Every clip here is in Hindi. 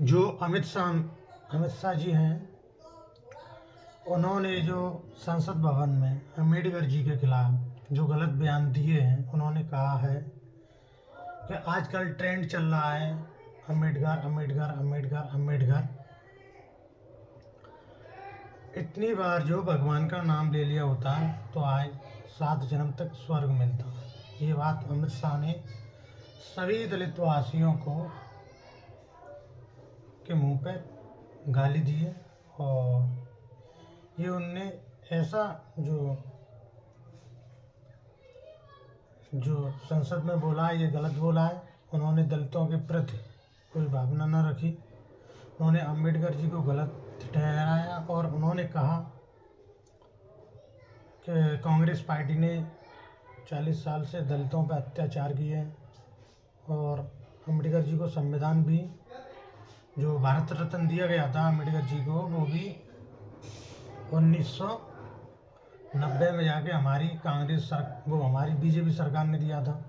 जो अमित शाह जी हैं, उन्होंने जो संसद भवन में अम्बेडकर जी के खिलाफ जो गलत बयान दिए हैं, उन्होंने कहा है कि आजकल ट्रेंड चल रहा है अम्बेडकर अम्बेडकर अम्बेडकर अम्बेडकर। इतनी बार जो भगवान का नाम ले लिया होता है तो आज 7 जन्म तक स्वर्ग मिलता है। ये बात अमित शाह ने सभी दलित वासियों को के मुंह पे गाली दी है। और ये उनने ऐसा जो संसद में बोला है, ये गलत बोला है। उन्होंने दलितों के प्रति कोई भावना न रखी। उन्होंने अम्बेडकर जी को गलत ठहराया और उन्होंने कहा कि कांग्रेस पार्टी ने 40 साल से दलितों पर अत्याचार किए हैं। और अम्बेडकर जी को संविधान भी, जो भारत रत्न दिया गया था अम्बेडकर जी को, वो भी 1990 में जाके हमारी हमारी बीजेपी सरकार ने दिया था।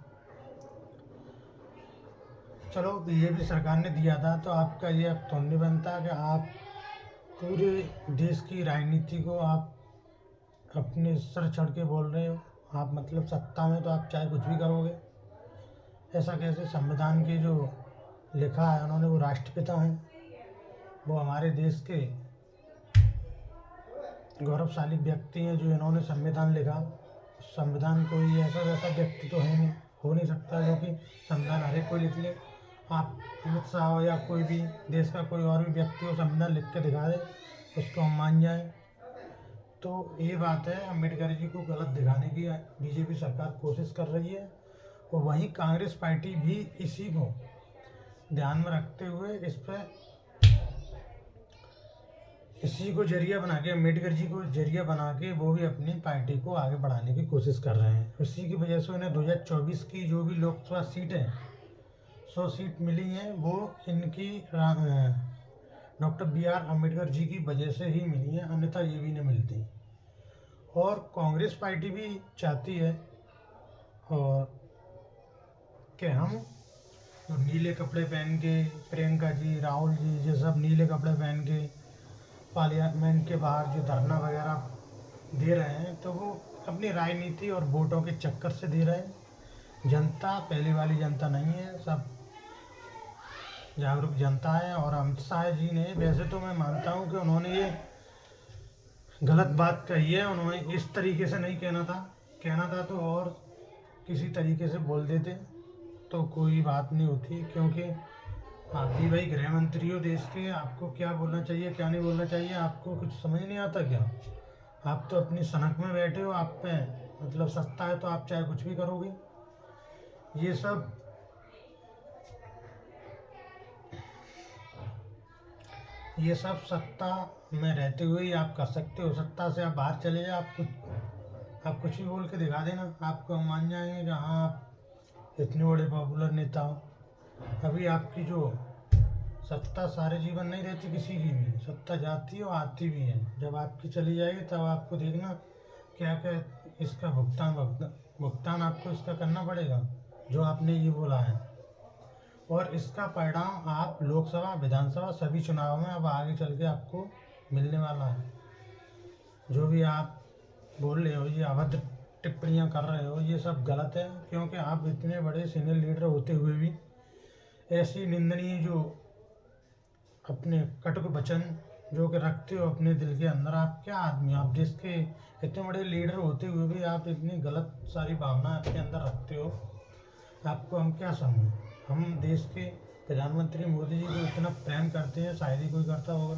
चलो, बीजेपी सरकार ने दिया था तो आपका ये अब तो नहीं बनता कि आप पूरे देश की राजनीति को आप अपने सर चढ़ के बोल रहे हो। आप मतलब सत्ता में तो आप चाहे कुछ भी करोगे। ऐसा कैसे? संविधान के जो लिखा है उन्होंने, वो राष्ट्रपिता हैं, वो हमारे देश के गौरवशाली व्यक्ति हैं जो इन्होंने संविधान लिखा। संविधान कोई ऐसा वैसा व्यक्ति तो है नहीं, हो नहीं सकता जो कि संविधान हर एक कोई लिख ले। आप अमित शाह हो या कोई भी देश का कोई और भी व्यक्ति हो, संविधान लिख के दिखा दे, उसको हम मान जाएं। तो ये बात है, अम्बेडकर जी को गलत दिखाने की बीजेपी सरकार कोशिश कर रही है। और वहीं कांग्रेस पार्टी भी इसी को ध्यान में रखते हुए इसी को जरिया बना के, अम्बेडकर जी को जरिया बना के, वो भी अपनी पार्टी को आगे बढ़ाने की कोशिश कर रहे हैं। इसी की वजह से उन्हें 2024 की जो भी लोकसभा सीटें 100 सीट मिली हैं, वो इनकी डॉक्टर BR अम्बेडकर जी की वजह से ही मिली हैं, अन्यथा ये भी नहीं मिलती। और कांग्रेस पार्टी भी चाहती है और कि हम जो नीले कपड़े पहन के, प्रियंका जी, राहुल जी, ये सब नीले कपड़े पहन के पार्लियामेंट के बाहर जो धरना वगैरह दे रहे हैं, तो वो अपनी राजनीति और वोटों के चक्कर से दे रहे हैं। जनता पहले वाली जनता नहीं है, सब जागरूक जनता है। और अमित शाह जी ने, वैसे तो मैं मानता हूँ कि उन्होंने ये गलत बात कही है, उन्होंने इस तरीके से नहीं कहना था तो और किसी तरीके से बोल देते तो कोई बात नहीं होती। क्योंकि आप भी भाई गृह मंत्री हो देश के, आपको क्या बोलना चाहिए क्या नहीं बोलना चाहिए आपको कुछ समझ नहीं आता क्या? आप तो अपनी सनक में बैठे हो, आप पे मतलब सत्ता है तो आप चाहे कुछ भी करोगे। ये सब सत्ता में रहते हुए ही आप कर सकते हो। सत्ता से आप बाहर चले जाओ, आप कुछ भी बोल के दिखा देना, आपको हम मान जाएंगे कि हाँ आप इतने बड़े पॉपुलर नेता हो। अभी आपकी जो सत्ता सारे जीवन नहीं रहती, किसी की भी सत्ता जाती है और आती भी है। जब आपकी चली जाएगी तब आपको देखना क्या क्या इसका भुगतान आपको इसका करना पड़ेगा, जो आपने ये बोला है। और इसका परिणाम आप लोकसभा, विधानसभा सभी चुनाव में अब आगे चल के आपको मिलने वाला है। जो भी आप बोल रहे हो, ये अभद्र टिप्पणियां कर रहे हो, ये सब गलत है। क्योंकि आप इतने बड़े सीनियर लीडर होते हुए भी ऐसी निंदनीय जो अपने कटुक वचन जो कि रखते हो अपने दिल के अंदर, आप क्या आदमी? आप देश के इतने बड़े लीडर होते हुए भी आप इतनी गलत सारी भावना अपने अंदर रखते हो। आपको हम क्या समझें? हम देश के प्रधानमंत्री मोदी जी को इतना प्रेम करते हैं, शायद ही कोई करता होगा।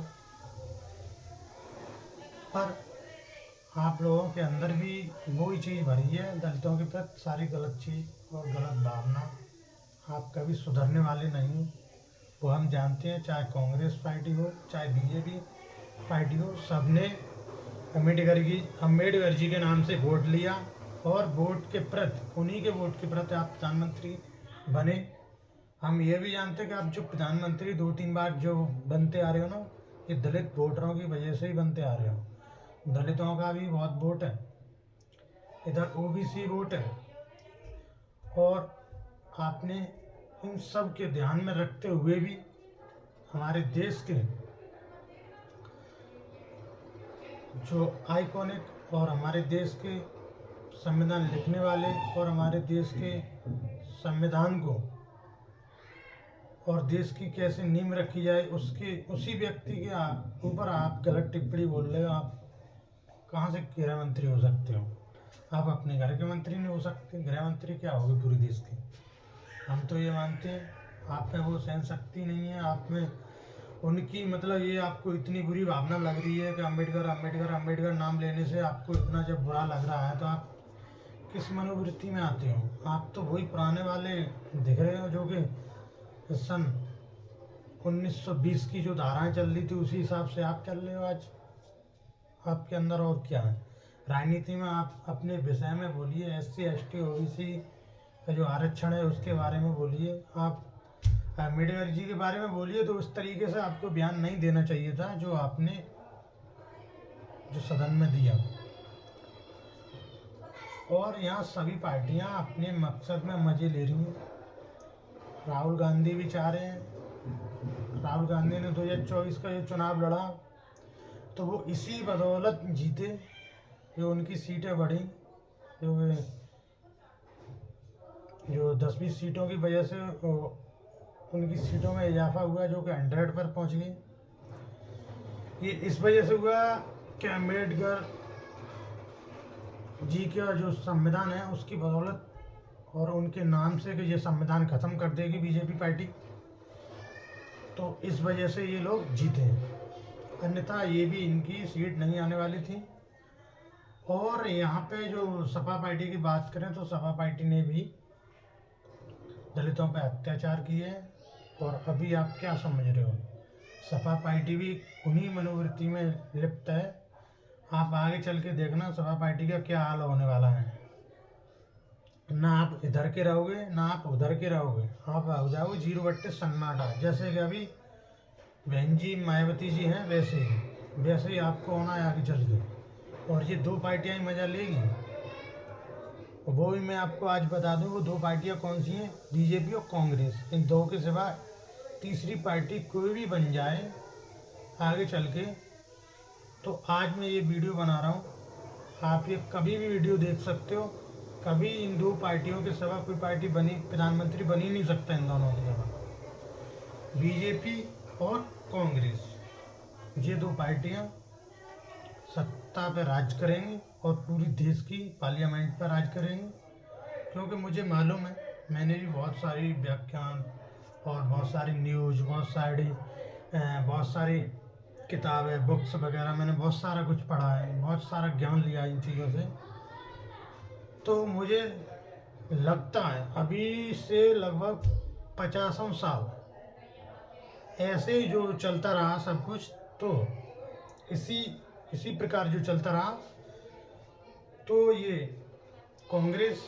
पर आप लोगों के अंदर भी वही चीज़ भरी है, दलितों के प्रति सारी गलत चीज़ और गलत भावना। आप कभी सुधरने वाले नहीं हो, वो हम जानते हैं। चाहे कांग्रेस पार्टी हो, चाहे बीजेपी पार्टी हो, सबने अम्बेडकर जी के नाम से वोट लिया और वोट के प्रति, उन्हीं के वोट के प्रति आप प्रधानमंत्री बने। हम ये भी जानते हैं कि आप जो प्रधानमंत्री 2-3 बार जो बनते आ रहे हो ना, ये दलित वोटरों की वजह से ही बनते आ रहे हो। दलितों का भी बहुत वोट है, इधर OBC वोट है। और आपने इन सब के ध्यान में रखते हुए भी हमारे देश के जो आइकॉनिक और हमारे देश के संविधान लिखने वाले और हमारे देश के संविधान को और देश की कैसे नींव रखी जाए उसी व्यक्ति के ऊपर आप गलत टिप्पणी बोल रहे हो। आप कहाँ से गृह मंत्री हो सकते हो? आप अपने घर के मंत्री नहीं हो सकते, गृह मंत्री क्या होगे पूरे देश के? हम तो ये मानते हैं आप में वो सहन शक्ति नहीं है, आप में उनकी मतलब ये आपको इतनी बुरी भावना लग रही है कि अम्बेडकर अम्बेडकर अम्बेडकर नाम लेने से आपको इतना जब बुरा लग रहा है तो आप किस मनोवृत्ति में आते हो? आप तो वही पुराने वाले दिख रहे हो जो कि सन 1920 की जो धाराएं चल रही थी उसी हिसाब से आप चल रहे हो आज। आपके अंदर और क्या है? राजनीति में आप अपने विषय में बोलिए, SC ST OBC का जो आरक्षण है उसके बारे में बोलिए, आप अम्बेडकर जी के बारे में बोलिए। तो उस तरीके से आपको बयान नहीं देना चाहिए था जो आपने जो सदन में दिया। और यहाँ सभी पार्टियाँ अपने मकसद में मजे ले रही हैं। राहुल गांधी भी चाह रहे हैं, राहुल गांधी ने 2024 का जो चुनाव लड़ा तो वो इसी बदौलत जीते जो उनकी सीटें बढ़ी, जो 10-20 सीटों की वजह से उनकी सीटों में इजाफा हुआ जो कि 100 पर पहुंच गई। ये इस वजह से हुआ कि अम्बेडकर जी का जो संविधान है उसकी बदौलत और उनके नाम से कि ये संविधान खत्म कर देगी बीजेपी पार्टी, तो इस वजह से ये लोग जीते। अन्यथा ये भी इनकी सीट नहीं आने वाली थी। और यहाँ पे जो सपा पार्टी की बात करें तो सपा पार्टी ने भी दलितों पर अत्याचार किए हैं। और अभी आप क्या समझ रहे हो? सपा पार्टी भी उन्हीं मनोवृत्ति में लिप्त है। आप आगे चल के देखना सपा पार्टी का क्या हाल होने वाला है। ना आप इधर के रहोगे ना आप उधर के रहोगे, आप हो जाओगे 0 बट्टे सन्नाटा। जैसे कि अभी बहन जी मायावती जी हैं वैसे ही आपको होना है आगे चल के। और ये 2 पार्टियां ही मजा लेगी। वो भी मैं आपको आज बता दूं वो 2 पार्टियां कौन सी हैं, बीजेपी और कांग्रेस। इन 2 के सिवा तीसरी पार्टी कोई भी बन जाए आगे चल के, तो आज मैं ये वीडियो बना रहा हूँ, आप ये कभी भी वीडियो देख सकते हो। कभी इन 2 पार्टियों के सिवा कोई पार्टी प्रधानमंत्री बन ही नहीं सकता इन दोनों के सिवा। बीजेपी और कांग्रेस ये 2 पार्टियां सत्ता पर राज करेंगी और पूरी देश की पार्लियामेंट पर राज करेंगी। क्योंकि मुझे मालूम है, मैंने भी बहुत सारी व्याख्यान और बहुत सारी न्यूज़, बहुत सारी किताबें, बुक्स वगैरह मैंने बहुत सारा कुछ पढ़ा है, बहुत सारा ज्ञान लिया इन चीज़ों से। तो मुझे लगता है अभी से लगभग 50 साल ऐसे ही जो चलता रहा सब कुछ, तो इसी प्रकार जो चलता रहा तो ये कांग्रेस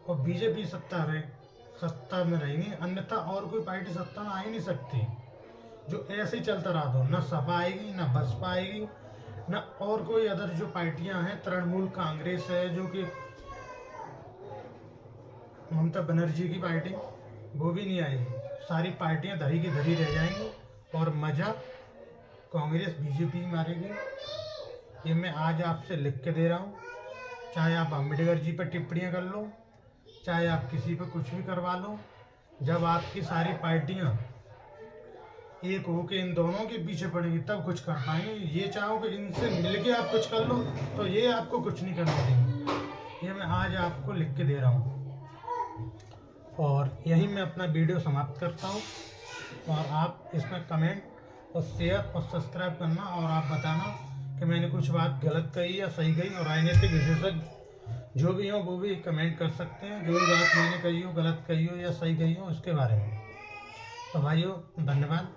और बीजेपी सत्ता में रहेंगी। अन्यथा और कोई पार्टी सत्ता में आ ही नहीं सकती। जो ऐसे ही चलता रहा तो ना सपा आएगी ना बसपा आएगी ना और कोई अदर जो पार्टियां हैं, तृणमूल कांग्रेस है जो कि ममता बनर्जी की पार्टी, वो भी नहीं आएगी। सारी पार्टियां धरी की धरी रह जाएंगी और मजा कांग्रेस बीजेपी मारेगी। ये मैं आज आपसे लिख के दे रहा हूँ। चाहे आप अम्बेडकर जी पर टिप्पणियाँ कर लो, चाहे आप किसी पर कुछ भी करवा लो, जब आपकी सारी पार्टियाँ एक हो के इन दोनों के पीछे पड़ेगी तब कुछ कर पाएंगे। ये चाहो कि इनसे मिलके आप कुछ कर लो तो ये आपको कुछ नहीं करने देंगे। ये मैं आज आपको लिख के दे रहा हूँ। और यही मैं अपना वीडियो समाप्त करता हूँ। और आप इसमें कमेंट और शेयर और सब्सक्राइब करना और आप बताना कि मैंने कुछ बात गलत कही या सही कही। और राजनीतिक विशेषज्ञ जो भी हो वो भी कमेंट कर सकते हैं, जो भी बात मैंने कही हो, गलत कही हो या सही कही हो, उसके बारे में। तो भाइयों धन्यवाद।